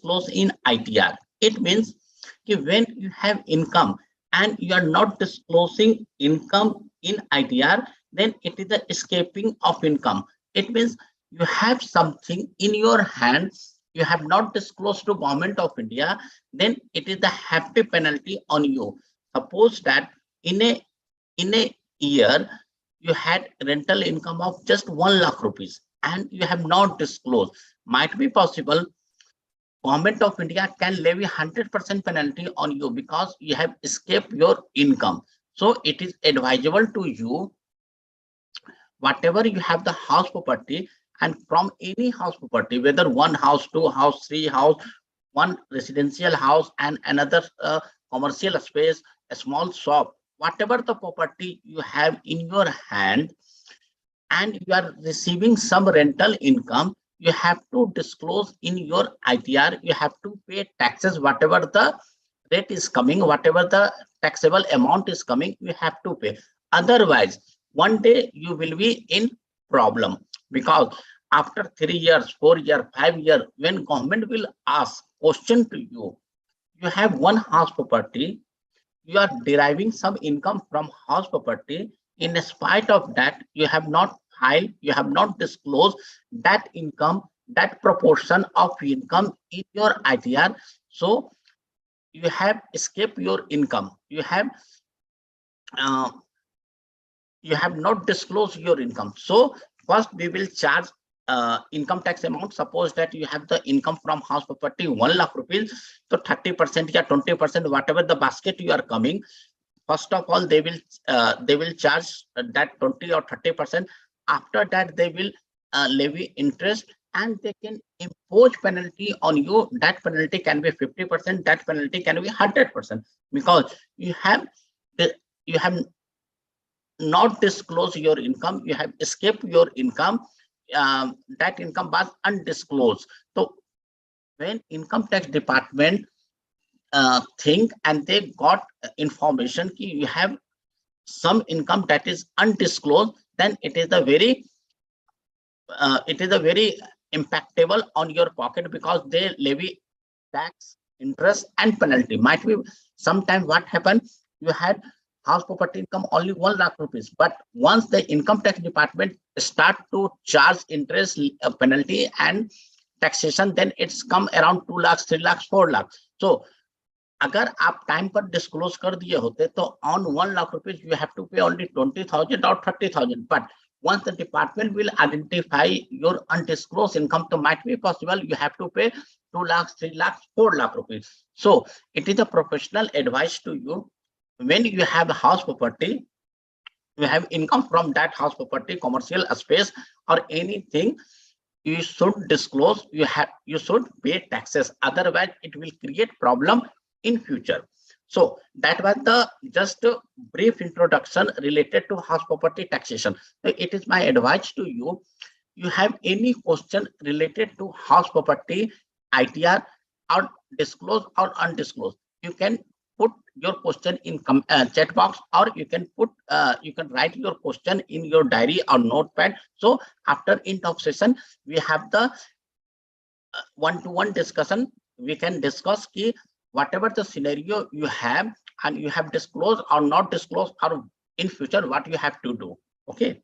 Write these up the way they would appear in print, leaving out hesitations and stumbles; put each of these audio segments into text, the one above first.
disclose in ITR. It means when you have income and you are not disclosing income in ITR, then it is the escaping of income. It means you have something in your hands, you have not disclosed to Government of India, then it is the hefty penalty on you. Suppose that in a year you had rental income of just 1 lakh rupees and you have not disclosed. Might be possible Government of India can levy 100% penalty on you because you have escaped your income. So it is advisable to you, whatever you have the house property, and from any house property, whether one house, two house, three house, one residential house and another commercial space, a small shop, whatever the property you have in your hand and you are receiving some rental income, you have to disclose in your ITR. You have to pay taxes, whatever the rate is coming, whatever the taxable amount is coming, you have to pay. Otherwise, one day you will be in problem, because after 3 years, 4 years, 5 years, when government will ask question to you, you have one house property, you are deriving some income from house property. In spite of that, you have not filed, you have not disclosed that income, that proportion of income in your ITR. So you have escaped your income. Uh, you have not disclosed your income. So first we will charge income tax amount. Suppose that you have the income from house property 1 lakh rupees, so 30% or 20%, whatever the basket you are coming, first of all they will charge that 20 or 30%. After that they will levy interest and they can impose penalty on you. That penalty can be 50%, that penalty can be 100%, because you have not disclosed your income, you have escaped your income. That income was undisclosed. So when income tax department think and they got information ki you have some income that is undisclosed, then it is a very impactable on your pocket, because they levy tax, interest and penalty. Might be sometime what happened, you had house property income only 1 lakh rupees, but once the income tax department start to charge interest, penalty and taxation, then it's come around 2 lakhs, 3 lakhs, 4 lakhs. So अगर आप time पर disclose कर दिए होते तो on 1 lakh rupees you have to pay only 20,000 or 30,000. But once the department will identify your undisclosed income, so might be possible you have to pay 2 lakhs, 3 lakhs, 4 lakh rupees. So it is a professional advice to you. When you have a house property, you have income from that house property, commercial space or anything, you should disclose, you should pay taxes. Otherwise it will create problem in future. So that was the just a brief introduction related to house property taxation. It is my advice to you. You have any question related to house property ITR, or disclose or undisclosed, you can put your question in chat box, or you can write your question in your diary or notepad. So after end of session we have the one-to-one discussion. We can discuss key whatever the scenario you have and you have disclosed or not disclosed, or in future what you have to do. Okay,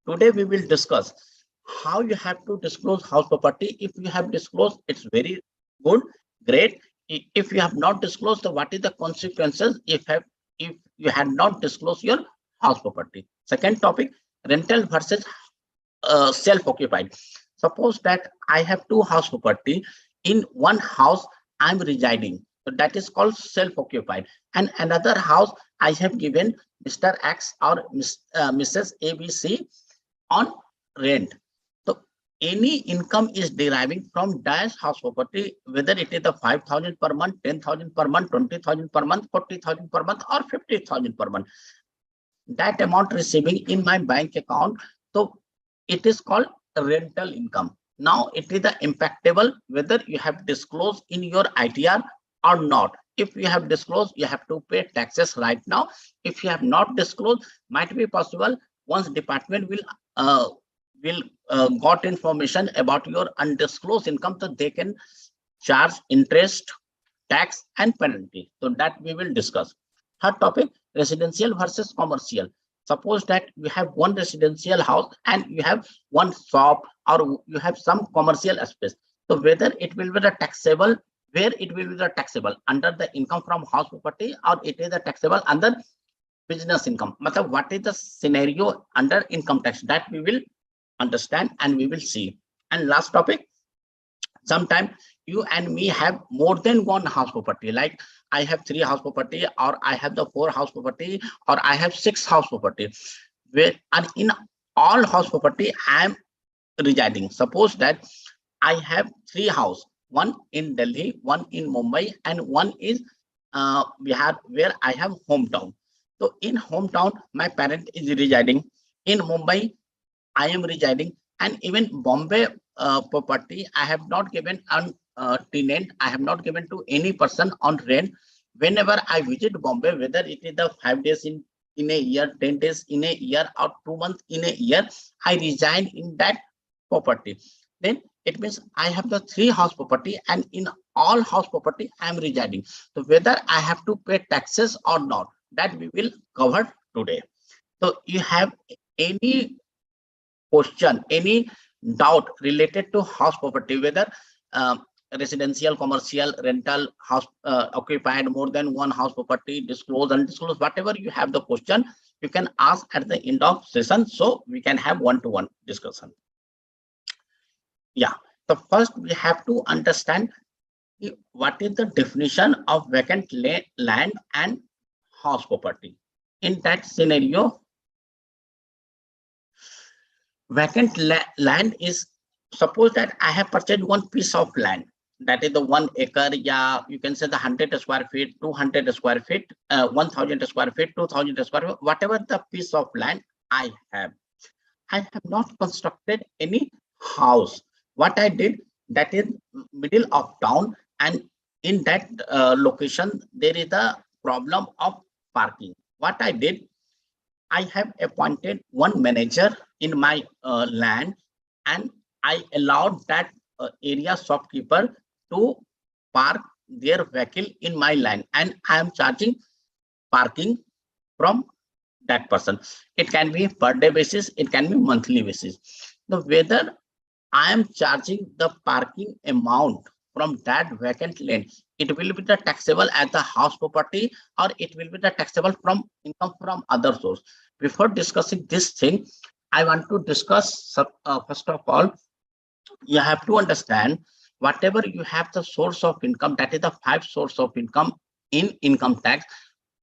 today we will discuss how you have to disclose house property. If you have disclosed, it's very good, great. If you have not disclosed, so what is the consequences if you had not disclosed your house property. Second topic, rental versus self-occupied. Suppose that I have two house property. In one house I'm residing, so that is called self-occupied, and another house I have given Mr. X or Mrs. ABC on rent. So any income is deriving from dash house property, whether it is the 5,000 per month, 10,000 per month, 20,000 per month, 40,000 per month, or 50,000 per month. That amount receiving in my bank account, so it is called rental income. Now it is the impactable whether you have disclosed in your ITR or not. If you have disclosed, you have to pay taxes right now. If you have not disclosed, might be possible once department will got information about your undisclosed income, so they can charge interest, tax, and penalty. So that we will discuss. Third topic, residential versus commercial. Suppose that you have one residential house and you have one shop, or you have some commercial space. So whether it will be the taxable, where it will be the taxable under the income from house property, or it is the taxable under business income. Matlab, what is the scenario under income tax, that we will understand and we will see. And last topic, sometimes you and me have more than one house property, like I have 3 house property, or I have the 4 house property, or I have 6 house property, where and in all house property I am residing. Suppose that I have 3 house, one in Delhi, one in Mumbai, and one is Bihar, where I have hometown. So in hometown my parent is residing, in Mumbai I am residing, and even Bombay property I have not given on tenant. I have not given to any person on rent. Whenever I visit Bombay, whether it is the 5 days in a year, 10 days in a year, or 2 months in a year, I reside in that property. Then it means I have the 3 house property, and in all house property I am residing. So whether I have to pay taxes or not, that we will cover today. So you have any question, any doubt related to house property, whether residential, commercial, rental, house occupied, more than one house property, disclose, undisclosed, whatever you have the question, you can ask at the end of session, so we can have one-to-one discussion. Yeah, so first we have to understand what is the definition of vacant land and house property. In that scenario, vacant land is, suppose that I have purchased one piece of land, that is the 1 acre, yeah, you can say the 100 square feet, 200 square feet, 1000 square feet, 2000 square feet, whatever the piece of land I have not constructed any house. What I did, that is middle of town, and in that location there is a problem of parking. What I did, I have appointed one manager in my land, and I allowed that area shopkeeper to park their vehicle in my land, and I am charging parking from that person. It can be per day basis, it can be monthly basis. So whether I am charging the parking amount from that vacant land, it will be the taxable as the house property, or it will be the taxable from income from other source. Before discussing this thing, I want to discuss first of all, you have to understand, whatever you have the source of income, that is the 5 source of income in income tax,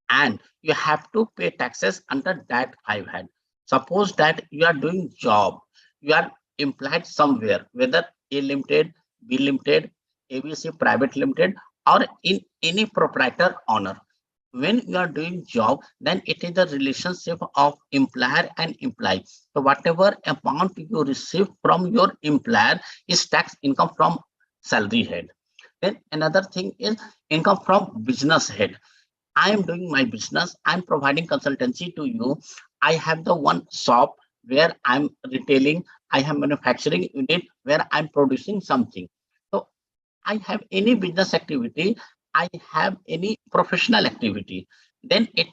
and you have to pay taxes under that 5 head. Suppose that you are doing job, you are employed somewhere, whether A Limited, B Limited, ABC Private Limited, or in any proprietor owner. When you are doing job, then it is the relationship of employer and employee. So whatever amount you receive from your employer is tax income from salary head. Then another thing is income from business head. I am doing my business, I'm providing consultancy to you. I have the one shop where I'm retailing, I have manufacturing unit where I'm producing something. So I have any business activity, I have any professional activity, then it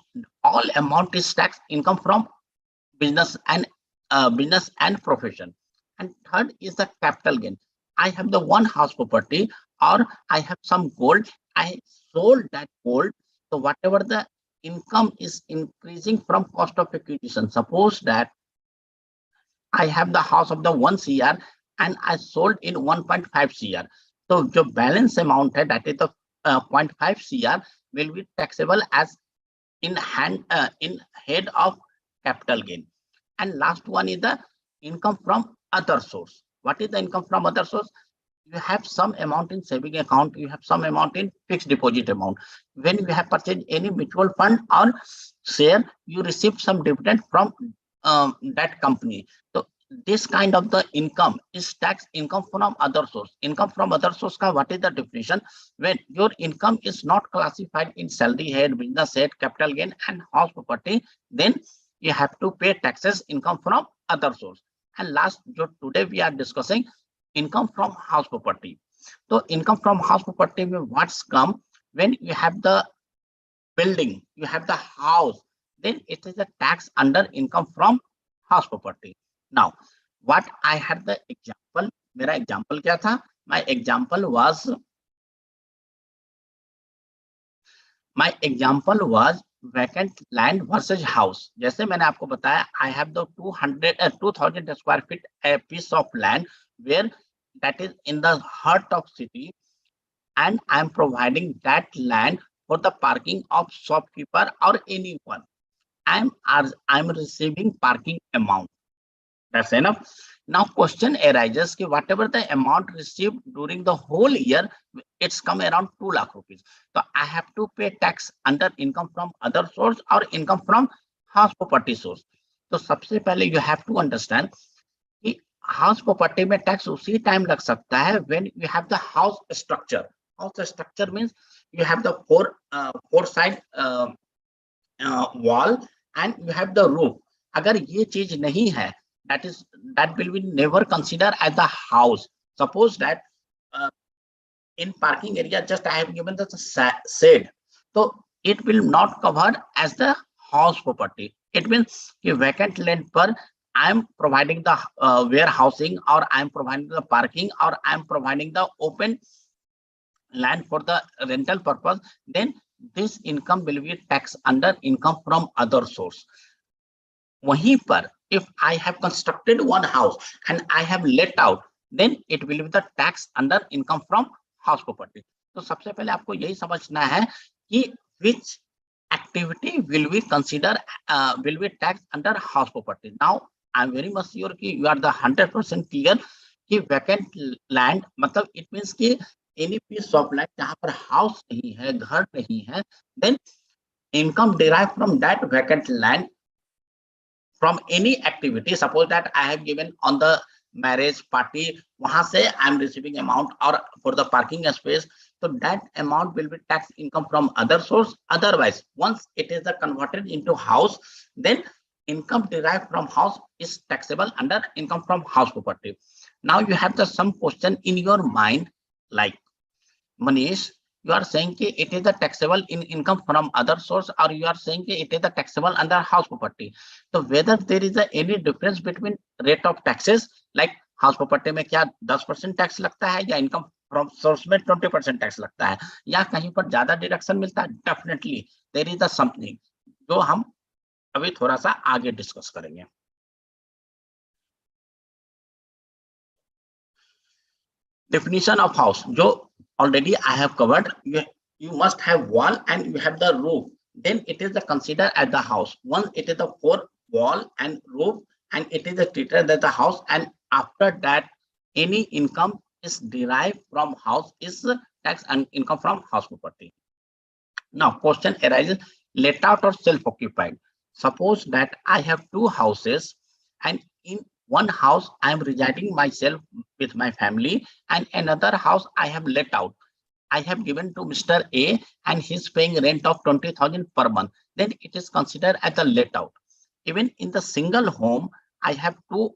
all amount is tax income from business and profession. And third is the capital gain. I have the one house property, or I have some gold, I sold that gold. So whatever the income is increasing from cost of acquisition, suppose that I have the house of the 1 CR and I sold in 1.5 CR. So the balance amount, that is the 0.5 CR, will be taxable as in head of capital gain. And last one is the income from other source. What is the income from other source? You have some amount in saving account, you have some amount in fixed deposit amount. When you have purchased any mutual fund or share, you receive some dividend from that company. So this kind of the income is tax income from other source. Income from other source ka what is the definition? When your income is not classified in salary head, business head, capital gain, and house property, then you have to pay taxes income from other source. And last, today we are discussing income from house property. So income from house property में what's come when you have the building, you have the house, then it is a tax under income from house property. Now, what I had the example, मेरा example क्या था? My example was vacant land versus house. जैसे मैंने आपको बताया, I have the 2000 square feet a piece of land where that is in the heart of city, and I am providing that land for the parking of shopkeeper or anyone. I'm receiving parking amount. That's enough. Now question arises कि whatever the amount received during the whole year, it's come around 2 lakh rupees. So I have to pay tax under income from other source or income from house property source. तो सबसे पहले you have to understand कि house property में tax उसी time लग सकता है when you have the house structure. House structure means you have the four side wall and you have the roof. अगर ये चीज नहीं है, that will be never considered as the house. Suppose that in parking area just I have given the shade, so it will not cover as the house property. It means कि vacant land पर I am providing the warehousing, or I am providing the parking, or I am providing the open land for the rental purpose, then this income will be taxed under income from other source. वहीं पर if I have constructed one house and I have let out, then it will be the tax under income from house property. तो सबसे पहले आपको यही समझना है कि which activity will be considered will be taxed under house property. Now I am very much sure कि you are the 100% clear कि vacant land मतलब it means कि any piece of land जहाँ पर house नहीं है, घर नहीं है, then income derived from that vacant land from any activity. Suppose that I have given on the marriage party, वहां से I am receiving amount, or for the parking space, so that amount will be tax income from other source. Otherwise, once it is converted into house, then income derived from house is taxable under income from house property. Now you have the some question in your mind, like Manish, you are saying कि it is the taxable in income from other source, or you are saying कि it is the taxable under house property. So whether there is any difference between rate of taxes, like house property में क्या 10% tax लगता है, या income from source में 20% tax लगता है, या कहीं पर ज्यादा डिडक्शन मिलता है? Definitely there is the something जो हम अभी थोड़ा सा आगे डिस्कस करेंगे. Definition of house जो already I have covered. You must have wall and you have the roof, then it is considered as the house. Once it is the four wall and roof and it is treated as the house, and after that any income is derived from house is tax and income from house property. Now question arises, let out or self-occupied. Suppose that I have two houses, and in one house I am residing myself with my family, and another house I have let out. I have given to Mr. A and he's paying rent of 20,000 per month. Then it is considered as a let out. Even in the single home, I have two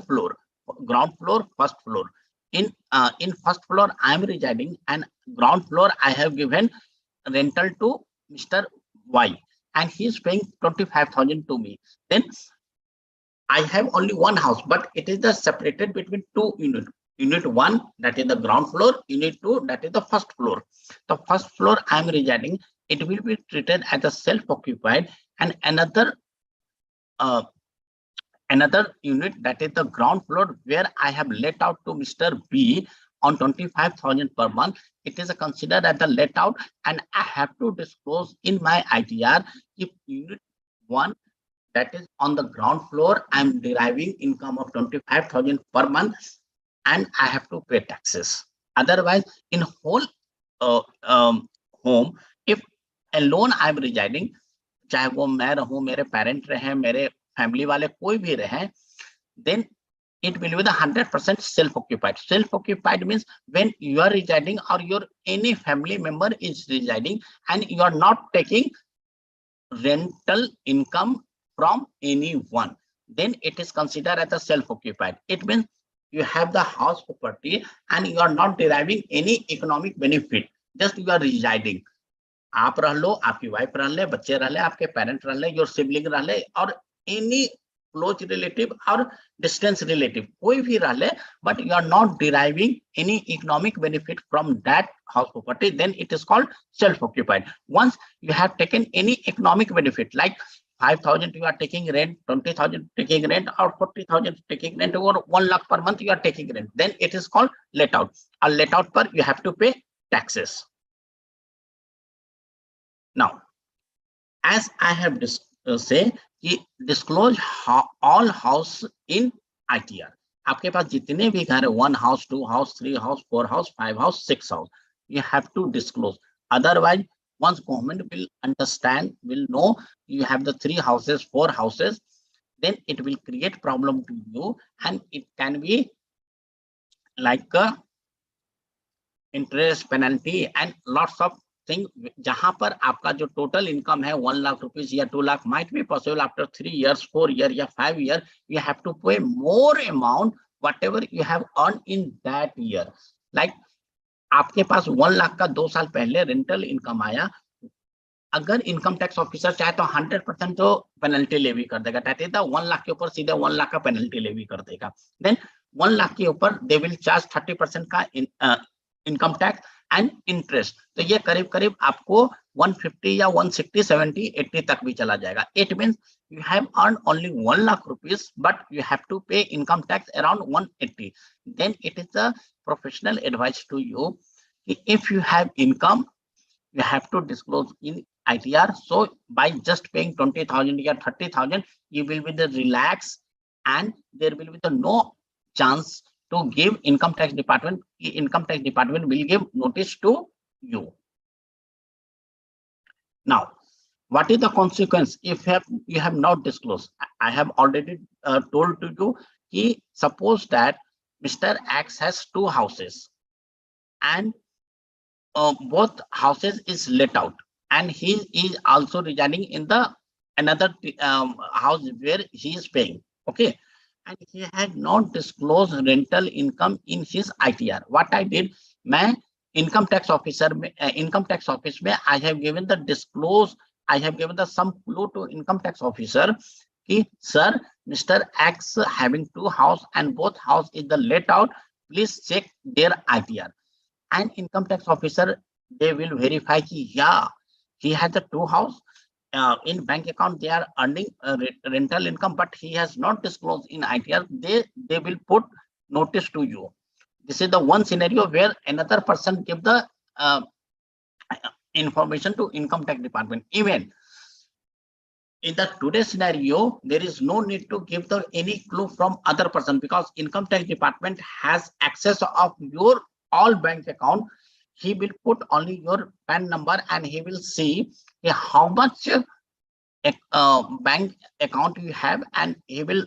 floor, ground floor, first floor. In first floor I am residing, and ground floor I have given rental to Mr. Y and he is paying 25,000 to me. Then I have only one house, but it is the separated between two units. Unit 1, that is the ground floor. Unit 2, that is the first floor. The first floor I am residing, it will be treated as a self-occupied, and another unit, that is the ground floor, where I have let out to Mr. B on 25,000 per month. It is considered as the let out, and I have to disclose in my ITR if unit 1, that is on the ground floor, I am deriving income of 25,000 per month, and I have to pay taxes. Otherwise, in whole home, if alone I am residing, चाहे वो मैं रहूं, मेरे parent रहे, मेरे family वाले कोई भी रहे, then it will be the 100% self-occupied. Self-occupied means when you are residing or your any family member is residing and you are not taking rental income from anyone. then it is considered as a self-occupied. It means you have the house property and you are not deriving any economic benefit, just you are residing. आप रह लो, आपकी wife रह ले, बच्चे रह ले, आपके parent रह ले, योर सिबलिंग रह ले, और एनी क्लोज रिलेटिव और डिस्टेंस रिलेटिव कोई भी रह ले, but you are not deriving any economic benefit from that house property, then it is called self-occupied. Once you have taken any economic benefit, like 5,000 you are taking rent, 20,000 taking rent, or 40,000 taking rent, or 1 lakh per month you are taking rent, then it is called let out. A let out per you have to pay taxes. Now, as I have say, disclose all house in ITR. आपके पास जितने भी घर है, 1 house, 2 house, 3 house, 4 house, 5 house, 6 house, you have to disclose. Otherwise, once government will understand, will know you have the 3 houses, 4 houses, then it will create problem to you, and it can be like a interest penalty and lots of thing. जहां पर आपका जो total income है 1 lakh rupees या 2 lakh, might be possible after 3 years, 4 years या 5 years, you have to pay more amount whatever you have earned in that year. Like आपके पास 1 लाख का 2 साल पहले रेंटल इनकम आया, अगर इनकम टैक्स ऑफिसर चाहे तो 100% तो पेनल्टी लेवी कर देगा, 1 लाख के ऊपर सीधे 1 लाख का पेनल्टी लेवी कर देगा. देन 1 लाख के ऊपर दे विल चार्ज 30% का इनकम टैक्स एंड इंटरेस्ट. तो ये करीब करीब आपको 150 या 160, 70, 80 तक भी चला जाएगा. It means you have earned only 1 lakh rupees, but you have to pay income tax around 180. Then it is a professional advice to you, if you have income, you have to disclose in ITR. So by just paying 20,000 or 30,000, you will be the relaxed, and there will be the no chance to give income tax department. Income tax department will give notice to you. Now, what is the consequence if you have not disclosed? I have already told to you, suppose that Mr. X has 2 houses and both houses is let out, and he is also residing in the another house where he is paying. Okay, and he had not disclosed rental income in his ITR. What I did, मैं income tax officer में income tax office में I have given the disclose, I have given the some clue to income tax officer कि sir, Mr. X having 2 house and both house is the let out, please check their ITR. And income tax officer, they will verify कि yeah, he has the 2 house. In bank account they are earning rental income, but he has not disclosed in ITR. They will put notice to you. This is the one scenario where another person give the information to income tax department. Even in the today's scenario, there is no need to give the any clue from other person, because income tax department has access of your all bank account. He will put only your PAN number and he will see how much bank account you have, and he will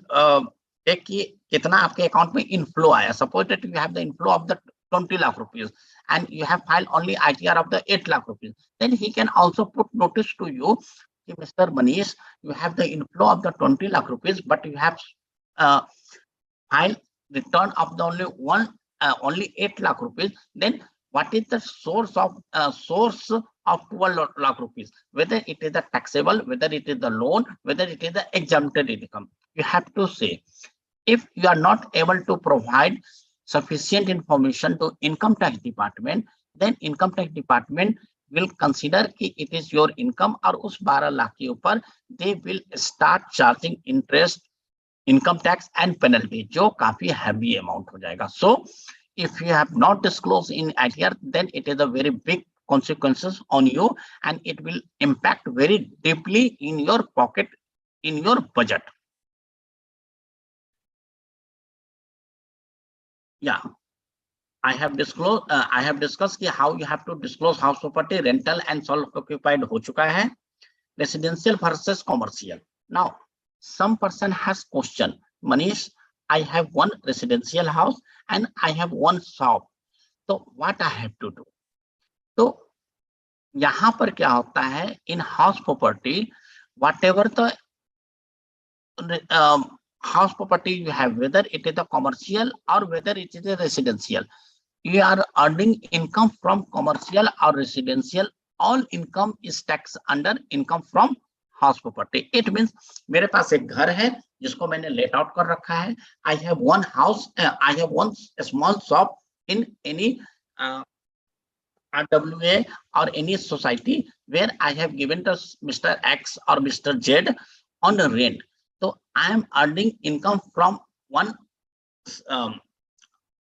take कितना आपके account में inflow आया. Suppose that you have the inflow of the 20 lakh rupees and you have filed only ITR of the 8 lakh rupees. Then he can also put notice to you, Mr. Manish, you have the inflow of the 20 lakh rupees, but you have filed return of the only 8 lakh rupees. Then what is the source of 12 lakh rupees? Whether it is the taxable, whether it is the loan, whether it is the exempted income. You have to say. If you are not able to provide sufficient information to income tax department, then income tax department will consider कि it is your income, और उस 12 लाख के ऊपर they will start charging interest, income tax and penalty, जो काफी heavy amount हो जाएगा. So if you have not disclosed in ITR, then it is a very big consequences on you, and it will impact very deeply in your pocket, in your budget. Yeah, I have disclosed. I have discussed how you have to disclose house property, rental and self-occupied हो चुका है. Residential versus commercial. Now, some person has question, Manish, I have one residential house and I have one shop. So what I have to do? तो यहाँ पर क्या होता है, in house property, whatever the house property you have, whether it is a commercial or whether it is a residential, you are earning income from commercial or residential, all income is taxed under income from house property. It means मेरे पास एक घर है जिसको मैंने let out कर रखा है. I have one house, I have one small shop in any RWA or any society where I have given to Mr. X or Mr. Z on a rent. So I am earning income from one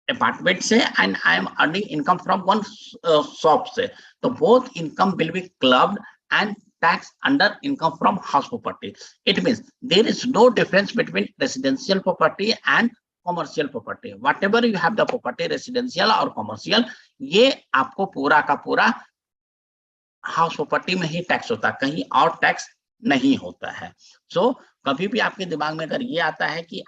apartment से and I am earning income from one shop से. So both income will be clubbed and taxed under income from house property. It means there is no difference between residential property and commercial property. Whatever you have the property, residential or commercial, ये आपको पूरा का पूरा house property में ही tax होता है, कहीं और टैक्स नहीं होता है. सो कभी भी आपके दिमाग में अगर ये आता है कि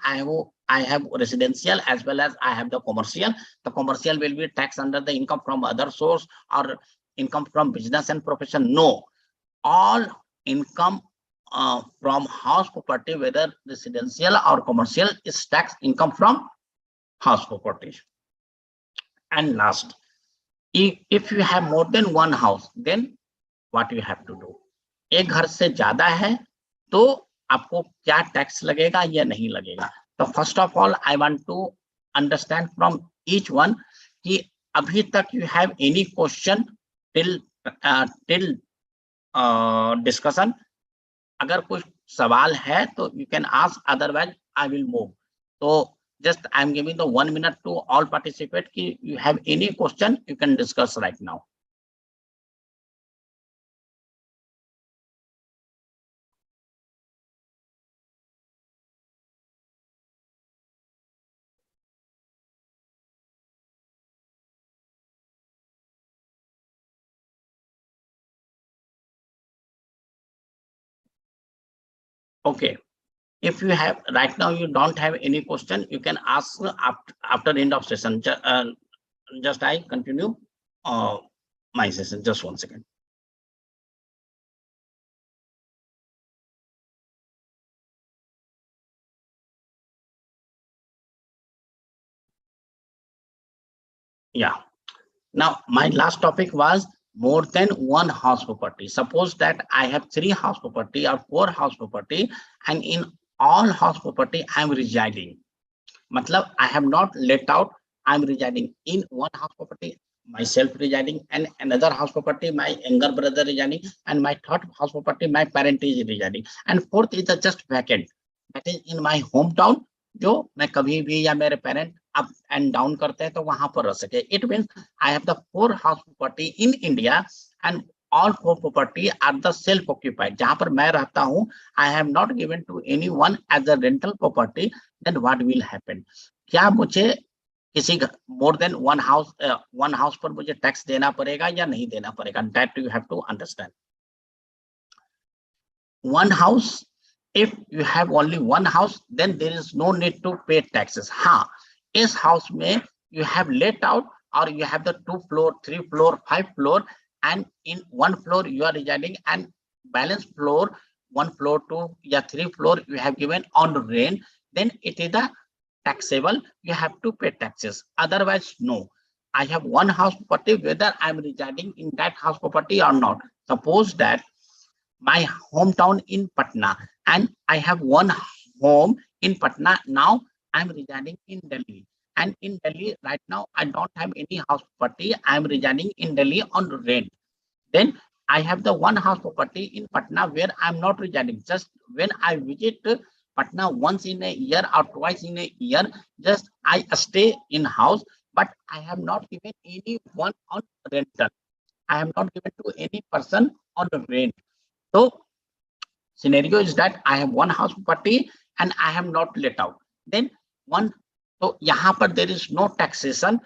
I have residential as well as I have the commercial will be taxed under the income from other source or income from business and profession. No, all income from house property, whether residential or commercial, is tax income from house property. And last, if you have more than one house, then what you have to do? एक घर से ज्यादा है तो आपको क्या tax लगेगा या नहीं लगेगा. तो first of all I want to understand from each one कि अभी तक you have any question till discussion. अगर कुछ सवाल है तो you can ask, otherwise I will move. तो just I am giving the 1 minute to all participate. If you have any question, you can discuss right now. Okay. If you have right now, you don't have any question, you can ask after the end of session. Just I continue my session. Just 1 second. Yeah. Now my last topic was more than one house property. Suppose that I have 3 house property or 4 house property, and in all house property I am residing. Matlab I have not let out, I am residing in one house property, myself residing, and another house property my younger brother residing, and my third house property my parent is residing, and fourth is just vacant, that is in my hometown, जो मैं कभी भी या मेरे parent up and down करते हैं तो वहां पर रह सके. It means I have the 4 house property in India and all 4 property are the self occupied. जहां पर मैं रहता हूं, I have not given to anyone as a rental property. Then what will happen? क्या मुझे किसी more than one house पर मुझे टैक्स देना पड़ेगा या नहीं देना पड़ेगा? That you have to understand. One house, if you have only one house, then there is no need to pay taxes. हाँ, इस house में you have let out or you have the 2 floor, 3 floor, 5 floor, and in 1 floor you are residing, and balance floor 1 floor 2 या 3 floor you have given on rent, then it is the taxable, you have to pay taxes. Otherwise no. I have one house property, whether I am residing in that house property or not. Suppose that my hometown in Patna and I have one home in Patna. Now I am residing in Delhi, and in Delhi right now I don't have any house property. I am residing in Delhi on rent. Then I have the one house property in Patna where I am not residing. Just when I visit Patna once in a year or twice in a year, just I stay in house, but I have not given anyone on rental. I have not given to any person on rent. So scenario is that I have one house property and I have not let out. Then one, so यहाँ पर there is no taxation.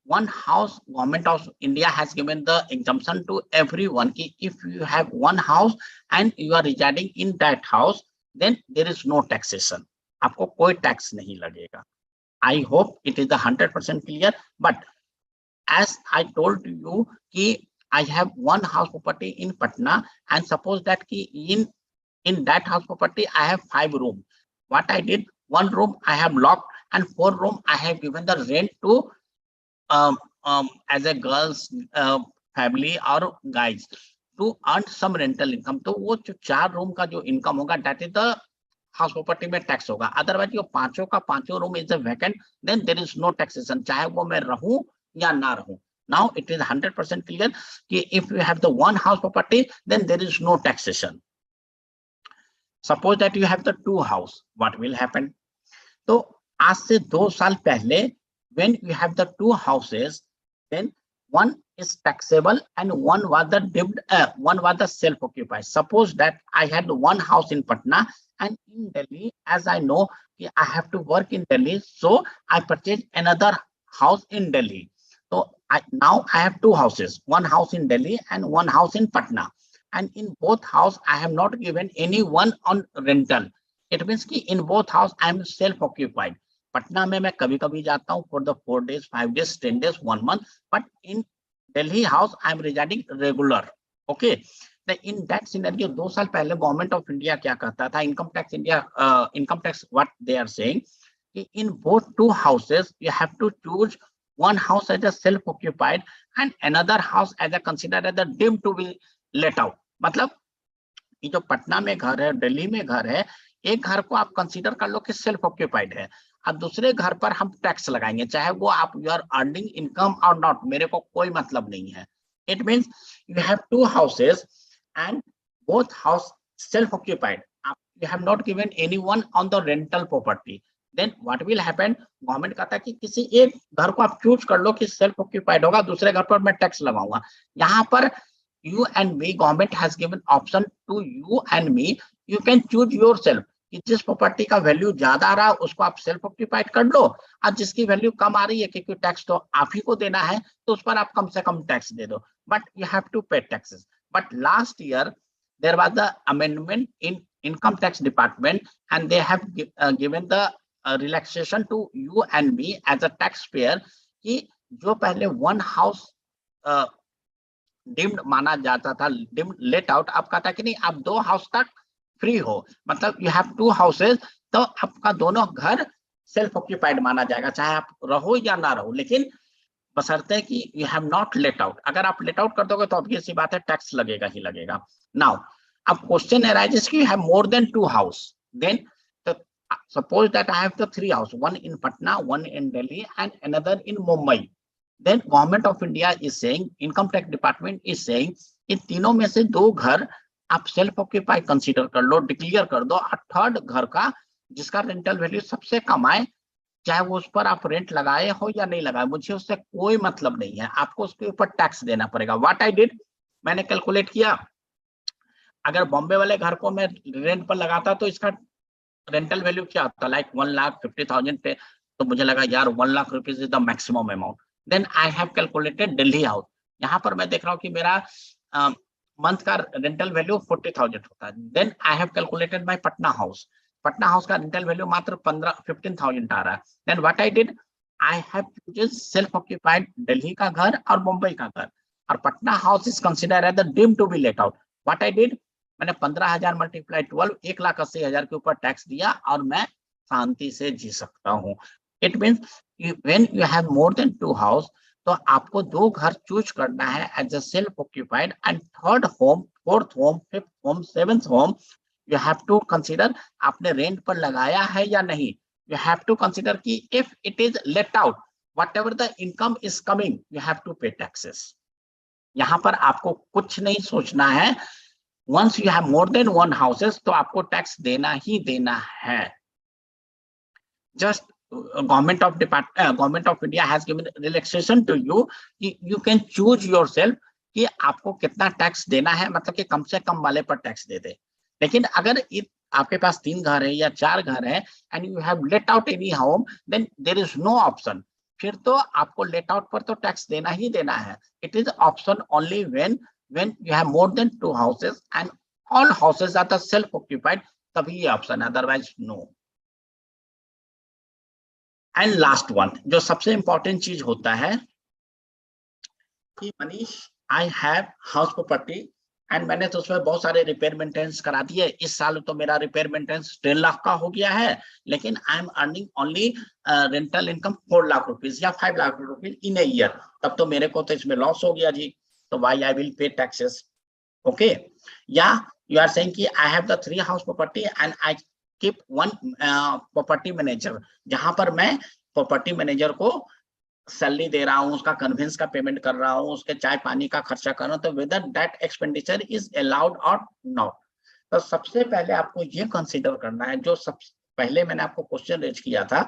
One house, government of India has given the exemption to everyone. If you have one house and you are residing in that house, then there is no taxation. आपको कोई tax नहीं लगेगा. I hope it is the 100% clear. But as I told you, कि I have one house property in Patna, and suppose that in that house property I have 5 rooms. What I did, 1 room I have locked, and 4 room I have given the rent to as a girls family or guys to earn some rental income. तो वो जो 4 room का जो income होगा, that is the house property में tax होगा. Otherwise जो पांचों का पांचों room is vacant, then there is no taxation, चाहे वो मैं रहूं या ना रहूं. नाउ इट इज 100% क्लियर कि if you have the one house property, then there is no taxation. Suppose that you have the 2 house, what will happen? तो आज से 2 साल पहले when you have the 2 houses, then one is taxable and one was the self occupied. Suppose that I had 1 house in Patna, and in Delhi, as I know I have to work in Delhi, so I purchased another house in Delhi. So now I have 2 houses, 1 house in Delhi and 1 house in Patna, and in both house I have not given anyone on rental. It means कि in both house I am self occupied. Patna में मैं कभी कभी जाता हूँ for the 4 days, 5 days, 10 days, 1 month, but in Delhi house I am residing regular. Okay, in that scenario 2 साल पहले government of India क्या कहता था, income tax what they are saying कि in both 2 houses you have to choose 1 house as a self occupied and another house as a consider as a deemed to be let out. मतलब ये जो पटना में घर है, दिल्ली में घर है, एक घर को आप कंसीडर कर लो कि सेल्फ ऑक्यूपाइड है, और दूसरे घर पर हम टैक्स लगाएंगे, चाहे वो आप यू आर अर्निंग इनकम और नॉट, मेरे को कोई मतलब नहीं है. It means you have 2 houses and both house self occupied, you have not given anyone on the rental property. Then what will happen, government कहता है कि किसी एक घर को आप चूज कर लो कि सेल्फ ऑक्यूपाइड होगा, दूसरे घर पर मैं टैक्स लगाऊंगा. यहाँ पर you and me, government has given option to you and me, you can choose yourself कि जिस प्रॉपर्टी का वैल्यू ज्यादा आ रहा है उसको आप सेल्फ ऑक्यूपाइड कर लो, और जिसकी वैल्यू कम आ रही है क्योंकि टैक्स तो आप ही को देना है तो उस पर आप कम से कम टैक्स दे दो, but you have to pay taxes. But last year there was the amendment in income tax department and they have given the relaxation to you and me as a tax payer कि जो पहले 1 house deemed माना जाता था, deemed let out, अब कहता है कि नहीं आप 2 हाउस तक फ्री हो, मतलब यू हैव 2 हाउसेस, तो आपका दोनों घर सेल्फ ऑक्यूपाइड माना जाएगा, चाहे आप रहो या ना रहो, लेकिन बशर्ते कि you have not let out. अगर आप लेट आउट कर दोगे तो ऑब्वियस सी बात है टैक्स लगेगा ही लगेगा. नाउ अब क्वेश्चन अराइजेस कि you have more than 2 house, then suppose that I have the 3 house, 1 in Patna, 1 in Delhi and another in Mumbai. Then government of India is saying, income tax department is saying, इन तीनों में से 2 घर आप self occupy consider कर लो, declare कर दो, और third घर का जिसका रेंटल वैल्यू सबसे कम आए, चाहे वो उस पर आप रेंट लगाए हो या नहीं लगाए, मुझे उससे कोई मतलब नहीं है, आपको उसके ऊपर टैक्स देना पड़ेगा. व्हाट आई डिड, मैंने कैलकुलेट किया, अगर बॉम्बे वाले घर को मैं रेंट पर लगाता तो इसका रेंटल वैल्यू क्या होता, लाइक 1,50,000 पे, तो मुझे लगा यार 1 lakh rupees is the maximum amount. Then I have calculated Delhi house, यहाँ पर मैं देख रहा हूँ कि मेरा मंथ का रेंटल वैल्यू 40,000 होता है. Then I have calculated my Patna house का रेंटल वैल्यू मात्र 15,000 आ रहा है. Then what I did, I have chosen self occupied Delhi का घर और मुंबई का घर, और Patna house is considered as the deemed to be let out. What I did, मैंने 15,000 मल्टीप्लाई 12, 1,80,000 के ऊपर टैक्स दिया और मैं शांति से जी सकता हूँ. It means when you have more than 2 house, तो आपको 2 घर चूज करना है as a self occupied, and third home, fourth home, fifth home, seventh home you have to consider आपने रेंट पर लगाया है या नहीं. यू हैव टू कंसीडर कि if it is let out, whatever the income is coming, you have to pay taxes. यहाँ पर आपको कुछ नहीं सोचना है, once you have more than 1 houses तो आपको टैक्स देना ही देना है. Just government of India has given relaxation to you, you can choose yourself कि आपको कितना टैक्स देना है, मतलब कि कम से कम वाले पर टैक्स दे दे. लेकिन अगर आपके पास 3 घर है या 4 घर है and you have let out any home, then there is no option, फिर तो आपको लेट आउट पर तो टैक्स देना ही देना है. It is option only when you have more than 2 houses and all houses are the self occupied, तभी ये option, otherwise no. And last one, जो सबसे इंपॉर्टेंट चीज होता है कि Manish, I have house property and मैंने तो उसमें बहुत सारे रिपेयर मेंटेनेंस करा दिए। इस साल तो मेरा रिपेयर मेंटेनेंस 10 लाख का हो गया है, लेकिन I am earning only rental income 4 lakh rupees या 5 lakh rupees in a year, तब तो मेरे को तो इसमें लॉस हो गया जी, तो why I will pay taxes. Okay, या यू आर सेइंग कि I have the 3 house property and I keep 1 property manager, जहां पर मैं प्रॉपर्टी मैनेजर को सैलरी दे रहा हूँ, उसका कन्वेंस का पेमेंट कर रहा हूँ, उसके चाय पानी का खर्चा कर रहा हूँ, तो whether that expenditure is allowed और नॉट। तो सबसे पहले आपको ये कंसीडर करना है, जो सब पहले मैंने आपको क्वेश्चन रेज किया था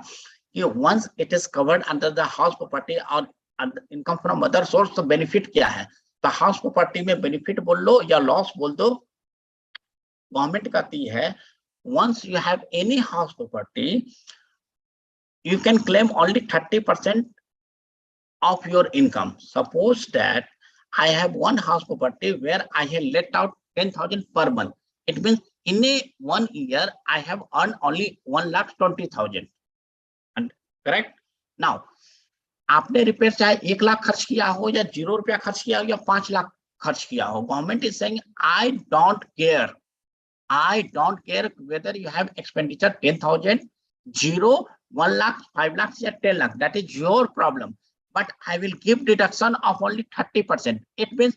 कि once it is covered under the house property और इनकम फ्रॉम अदर सोर्स, तो बेनिफिट क्या है। तो हाउस प्रॉपर्टी में बेनिफिट बोल लो या लॉस बोल दो, गवर्नमेंट कहती है once you have any house property you can claim only 30% of your income. Suppose that I have one house property where I have let out 10,000 per month. It means in a 1 year I have earned only 1,20,000. And correct? Now, आपने repair चाहे 1 लाख खर्च किया हो या 0 रुपया खर्च किया हो या 5 लाख खर्च किया हो, government is saying I don't care. I don't care whether you have expenditure 10,000, 0, 1 lakh, 5 lakhs, or 10 lakh. That is your problem. But I will give deduction of only 30%. It means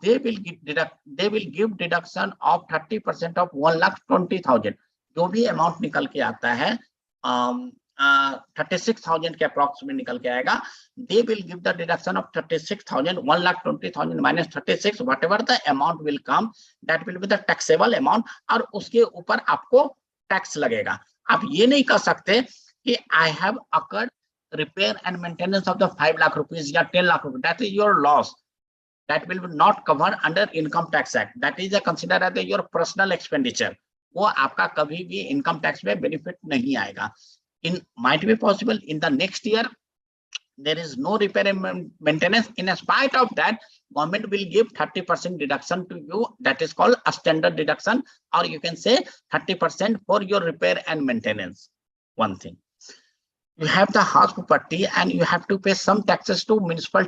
they will give deduction of 30% of 1,20,000. जो भी amount निकल के आता है 36,000 के approx में निकल के आएगा, they will give the deduction of 36,000, 1,20,000 minus 36, whatever the amount will come, that will be the taxable amount, और उसके ऊपर आपको टैक्स लगेगा। आप ये नहीं कर सकते कि I have occurred repair and maintenance of the 5 lakh rupees या 10 lakh rupees, that is your loss, that will not cover under income tax act, that is considered as your personal expenditure, वो आपका कभी भी income tax में benefit नहीं आएगा। In might be possible in the next year there is no repair and maintenance, in spite of that government will give 30% deduction to you, that is called a standard deduction, or you can say 30% for your repair and maintenance. One thing, you have the house property and you have to pay some taxes to municipal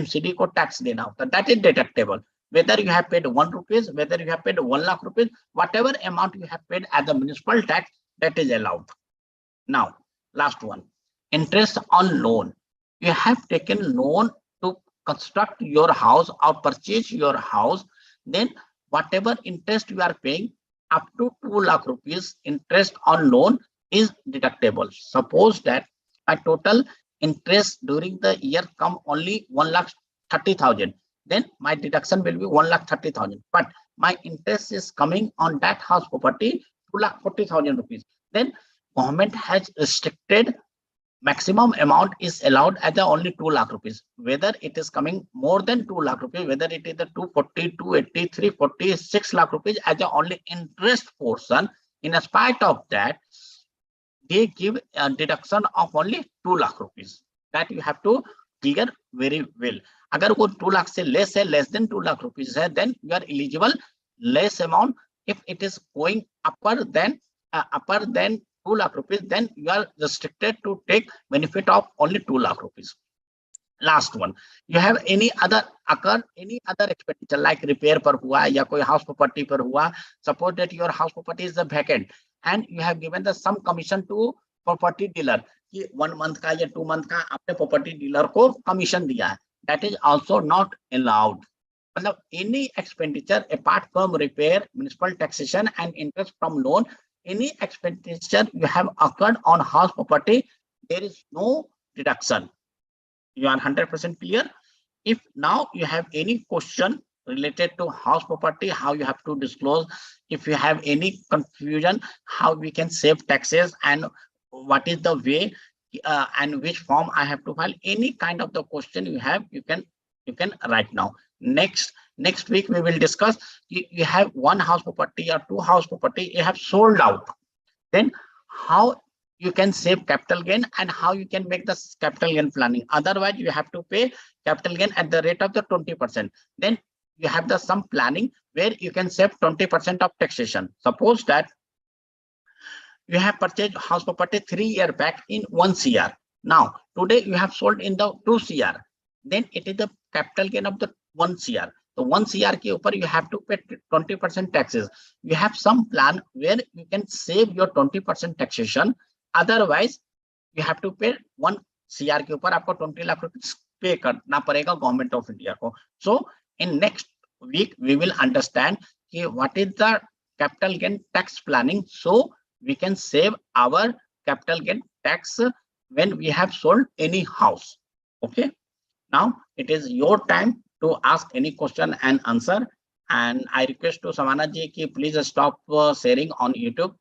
MCD को tax देना होता, that is deductible, whether you have paid 1 rupees, whether you have paid 1 lakh rupees, whatever amount you have paid as the municipal tax, that is allowed. Now, last one, interest on loan. You have taken loan to construct your house or purchase your house, then whatever interest you are paying up to 2 lakh rupees interest on loan is deductible. Suppose that my total interest during the year come only 1,30,000, then my deduction will be 1,30,000. But my interest is coming on that house property 2,40,000 rupees. Then government has restricted maximum amount is allowed as only 2 lakh rupees. Whether it is coming more than 2 lakh rupees, whether it is the 240, 280, 340, 6 lakh rupees as the only interest portion, in spite of that, they give a deduction of only 2 lakh rupees. That you have to clear very well. अगर वो 2 lakh से less है, less than 2 lakh rupees है, then you are eligible less amount. If it is going upper than 2 lakh rupees, then you are restricted to take benefit of only 2 lakh rupees. Last one, you have any other expenditure like repair पर हुआ या कोई house property पर हुआ. Suppose that your house property is vacant and you have given the some commission to property dealer कि 1 month का या 2 month का आपने property dealer को commission दिया है, that is also not allowed. मतलब any expenditure apart from repair, municipal taxation and interest from loan, any expenditure you have occurred on house property, there is no deduction. You are 100% clear? If now you have any question related to house property, how you have to disclose, if you have any confusion, how we can save taxes and what is the way and which form I have to file, any kind of the question you have, you can write now. Next week we will discuss, you have 1 house property or 2 house property, you have sold out, then how you can save capital gain and how you can make the capital gain planning. Otherwise you have to pay capital gain at the rate of the 20%. Then you have the some planning where you can save 20% of taxation. Suppose that you have purchased house property 3 years back in 1 CR. Now today you have sold in the 2 CR. Then it is the capital gain of the 1 CR. तो 1 CR के ऊपर you have to pay 20% taxes. You have some plan where you can save your 20% taxation. Otherwise, you have to pay 1 CR के ऊपर आपको 20 लाख रुपए पे करना पड़ेगा गवर्नमेंट ऑफ इंडिया को. So in next week we will understand what is the capital gain tax planning, so we can save our capital gain tax when we have sold any house. Okay, now it is your time to ask any question and answer, and I request to Samana ji ki please stop sharing on YouTube.